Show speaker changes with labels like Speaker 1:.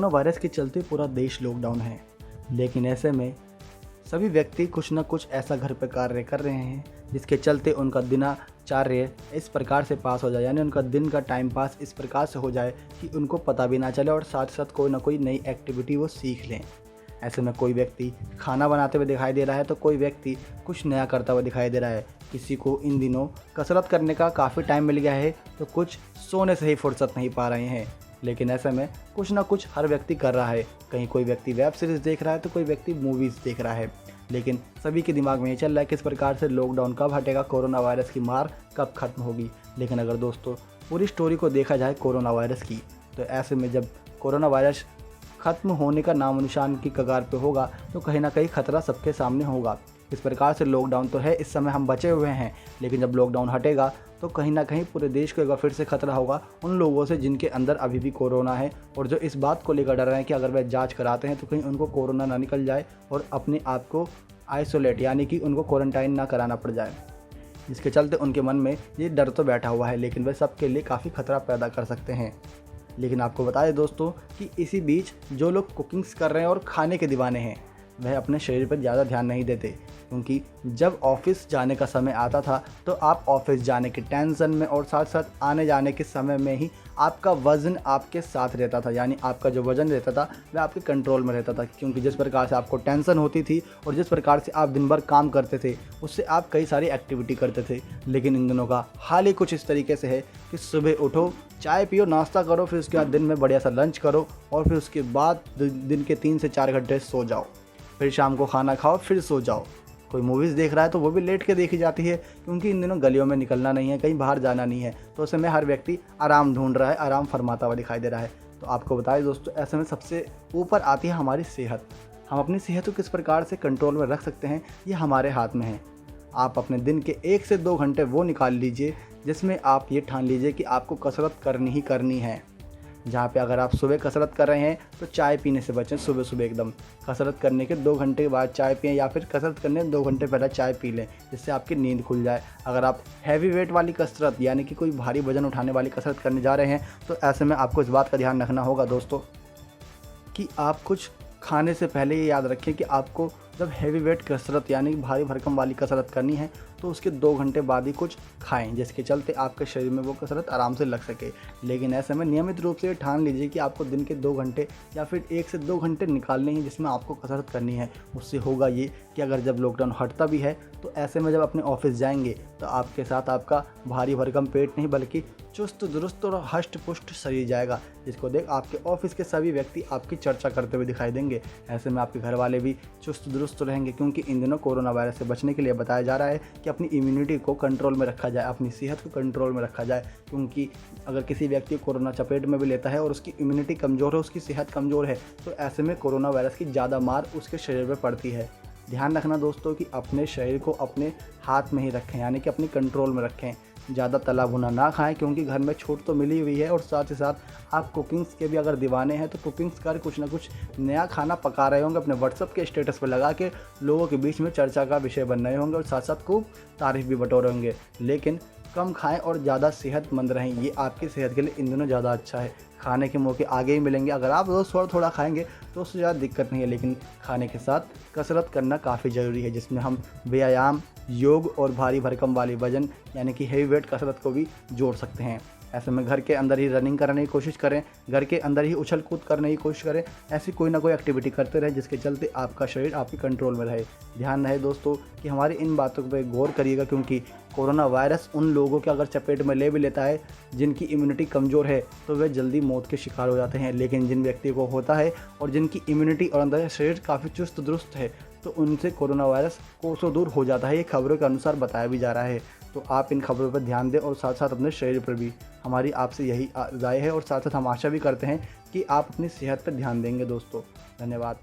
Speaker 1: Corona virus के चलते पूरा देश लॉकडाउन है, लेकिन ऐसे में सभी व्यक्ति कुछ न कुछ ऐसा घर पर कार्य कर रहे हैं जिसके चलते उनका दिनचर्या इस प्रकार से पास हो जाए, यानी उनका दिन का टाइम पास इस प्रकार से हो जाए कि उनको पता भी ना चले और साथ साथ कोई ना कोई नई एक्टिविटी वो सीख लें। ऐसे में कोई व्यक्ति खाना बनाते हुए दिखाई दे रहा है तो कोई व्यक्ति कुछ नया करता हुआ दिखाई दे रहा है। किसी को इन दिनों कसरत करने का काफ़ी टाइम मिल गया है तो कुछ सोने से ही फुर्सत नहीं पा रहे हैं। लेकिन ऐसे में कुछ ना कुछ हर व्यक्ति कर रहा है। कहीं कोई व्यक्ति वेब सीरीज़ देख रहा है तो कोई व्यक्ति मूवीज़ देख रहा है। लेकिन सभी के दिमाग में ये चल रहा है किस प्रकार से लॉकडाउन कब हटेगा, कोरोना वायरस की मार कब खत्म होगी। लेकिन अगर दोस्तों पूरी स्टोरी को देखा जाए कोरोना वायरस की, तो ऐसे में जब कोरोना वायरस ख़त्म होने का नामो निशान की कगार पे होगा तो कहीं ना कहीं खतरा सबके सामने होगा। इस प्रकार से लॉकडाउन तो है, इस समय हम बचे हुए हैं, लेकिन जब लॉकडाउन हटेगा तो कहीं ना कहीं पूरे देश को एक बार फिर से खतरा होगा उन लोगों से जिनके अंदर अभी भी कोरोना है और जो इस बात को लेकर डर रहे हैं कि अगर वह जांच कराते हैं तो कहीं उनको कोरोना ना निकल जाए और अपने आप को आइसोलेट यानी कि उनको क्वारंटाइन ना कराना पड़ जाए, जिसके चलते उनके मन में ये डर तो बैठा हुआ है, लेकिन वह सबके लिए काफ़ी खतरा पैदा कर सकते हैं। लेकिन आपको बता दें दोस्तों कि इसी बीच जो लोग कुकिंग्स कर रहे हैं और खाने के दीवाने हैं वह अपने शरीर पर ज़्यादा ध्यान नहीं देते, क्योंकि जब ऑफिस जाने का समय आता था तो आप ऑफिस जाने के टेंशन में और साथ साथ आने जाने के समय में ही आपका वज़न आपके साथ रहता था, यानी आपका जो वज़न रहता था वह आपके कंट्रोल में रहता था। क्योंकि जिस प्रकार से आपको टेंशन होती थी और जिस प्रकार से आप दिन भर काम करते थे उससे आप कई सारी एक्टिविटी करते थे। लेकिन इन दिनों का हाल ही कुछ इस तरीके से है कि सुबह उठो, चाय पियो, नाश्ता करो, फिर उसके बाद दिन में बढ़िया सा लंच करो और फिर उसके बाद दिन के 3 से 4 घंटे सो जाओ, फिर शाम को खाना खाओ, फिर सो जाओ। कोई मूवीज़ देख रहा है तो वो भी लेट के देखी जाती है, क्योंकि इन दिनों गलियों में निकलना नहीं है, कहीं बाहर जाना नहीं है, तो उस समय हर व्यक्ति आराम ढूंढ रहा है, आराम फरमाता हुआ दिखाई दे रहा है। तो आपको बताएं दोस्तों, ऐसे में सबसे ऊपर आती है हमारी सेहत। हम अपनी सेहत को किस प्रकार से कंट्रोल में रख सकते हैं ये हमारे हाथ में है। आप अपने दिन के 1 से 2 घंटे वो निकाल लीजिए जिसमें आप ये ठान लीजिए कि आपको कसरत करनी ही करनी है। जहाँ पे अगर आप सुबह कसरत कर रहे हैं तो चाय पीने से बचें। सुबह सुबह एकदम कसरत करने के 2 घंटे के बाद चाय पिएं, या फिर कसरत करने 2 घंटे पहले चाय पी लें, जिससे आपकी नींद खुल जाए। अगर आप हैवी वेट वाली कसरत यानी कि कोई भारी वजन उठाने वाली कसरत करने जा रहे हैं तो ऐसे में आपको इस बात का ध्यान रखना होगा दोस्तों कि आप कुछ खाने से पहले ये याद रखें कि आपको जब हैवी वेट कसरत यानी भारी भरकम वाली कसरत करनी है तो उसके 2 घंटे बाद ही कुछ खाएं, जिसके चलते आपके शरीर में वो कसरत आराम से लग सके। लेकिन ऐसे में नियमित रूप से ठान लीजिए कि आपको दिन के 2 घंटे या फिर 1 से 2 घंटे निकालने हैं जिसमें आपको कसरत करनी है। उससे होगा ये कि अगर जब लॉकडाउन हटता भी है तो ऐसे में जब अपने ऑफिस जाएंगे तो आपके साथ आपका भारी भरकम पेट नहीं बल्कि चुस्त दुरुस्त और हष्ट पुष्ट शरीर जाएगा, जिसको देख आपके ऑफिस के सभी व्यक्ति आपकी चर्चा करते हुए दिखाई देंगे। ऐसे में आपके घर वाले भी चुस्त दुरुस्त रहेंगे, क्योंकि इन दिनों कोरोना वायरस से बचने के लिए बताया जा रहा है कि अपनी इम्यूनिटी को कंट्रोल में रखा जाए, अपनी सेहत को कंट्रोल में रखा जाए। क्योंकि अगर किसी व्यक्ति को कोरोना चपेट में भी लेता है और उसकी इम्यूनिटी कमज़ोर है, उसकी सेहत कमज़ोर है, तो ऐसे में कोरोना वायरस की ज़्यादा मार उसके शरीर पर पड़ती है। ध्यान रखना दोस्तों कि अपने शरीर को अपने हाथ में ही रखें, यानी कि अपनी कंट्रोल में रखें। ज़्यादा तला भुना ना खाएं, क्योंकि घर में छूट तो मिली हुई है और साथ ही साथ आप कुकिंग्स के भी अगर दीवाने हैं तो कुकिंग्स कर कुछ ना कुछ नया खाना पका रहे होंगे, अपने व्हाट्सअप के स्टेटस पर लगा के लोगों के बीच में चर्चा का विषय बन रहे होंगे और साथ साथ खूब तारीफ़ भी बटोरे होंगे। लेकिन कम खाएं और ज़्यादा सेहतमंद रहें, ये आपकी सेहत के लिए इन दिनों ज़्यादा अच्छा है। खाने के मौके आगे ही मिलेंगे, अगर आप रोज़ थोड़ा थोड़ा खाएंगे तो उससे ज़्यादा दिक्कत नहीं है, लेकिन खाने के साथ कसरत करना काफ़ी ज़रूरी है, जिसमें हम व्यायाम, योग और भारी भरकम वाली वजन यानी कि हेवी वेट कसरत को भी जोड़ सकते हैं। ऐसे में घर के अंदर ही रनिंग करने की कोशिश करें, घर के अंदर ही उछल कूद करने की कोशिश करें, ऐसी कोई ना कोई एक्टिविटी करते रहें जिसके चलते आपका शरीर आपके कंट्रोल में रहे। ध्यान रहे दोस्तों कि हमारी इन बातों पर गौर करिएगा, क्योंकि कोरोना वायरस उन लोगों के अगर चपेट में ले भी लेता है जिनकी इम्यूनिटी कमज़ोर है तो वे जल्दी मौत के शिकार हो जाते हैं। लेकिन जिन व्यक्ति को होता है और जिनकी इम्यूनिटी और अंदर शरीर काफ़ी चुस्त दुरुस्त है तो उनसे कोरोना वायरस कोसों दूर हो जाता है। ये खबरों के अनुसार बताया भी जा रहा है। तो आप इन खबरों पर ध्यान दें और साथ साथ अपने शरीर पर भी। हमारी आपसे यही राय है और साथ साथ हम आशा भी करते हैं कि आप अपनी सेहत पर ध्यान देंगे दोस्तों। धन्यवाद।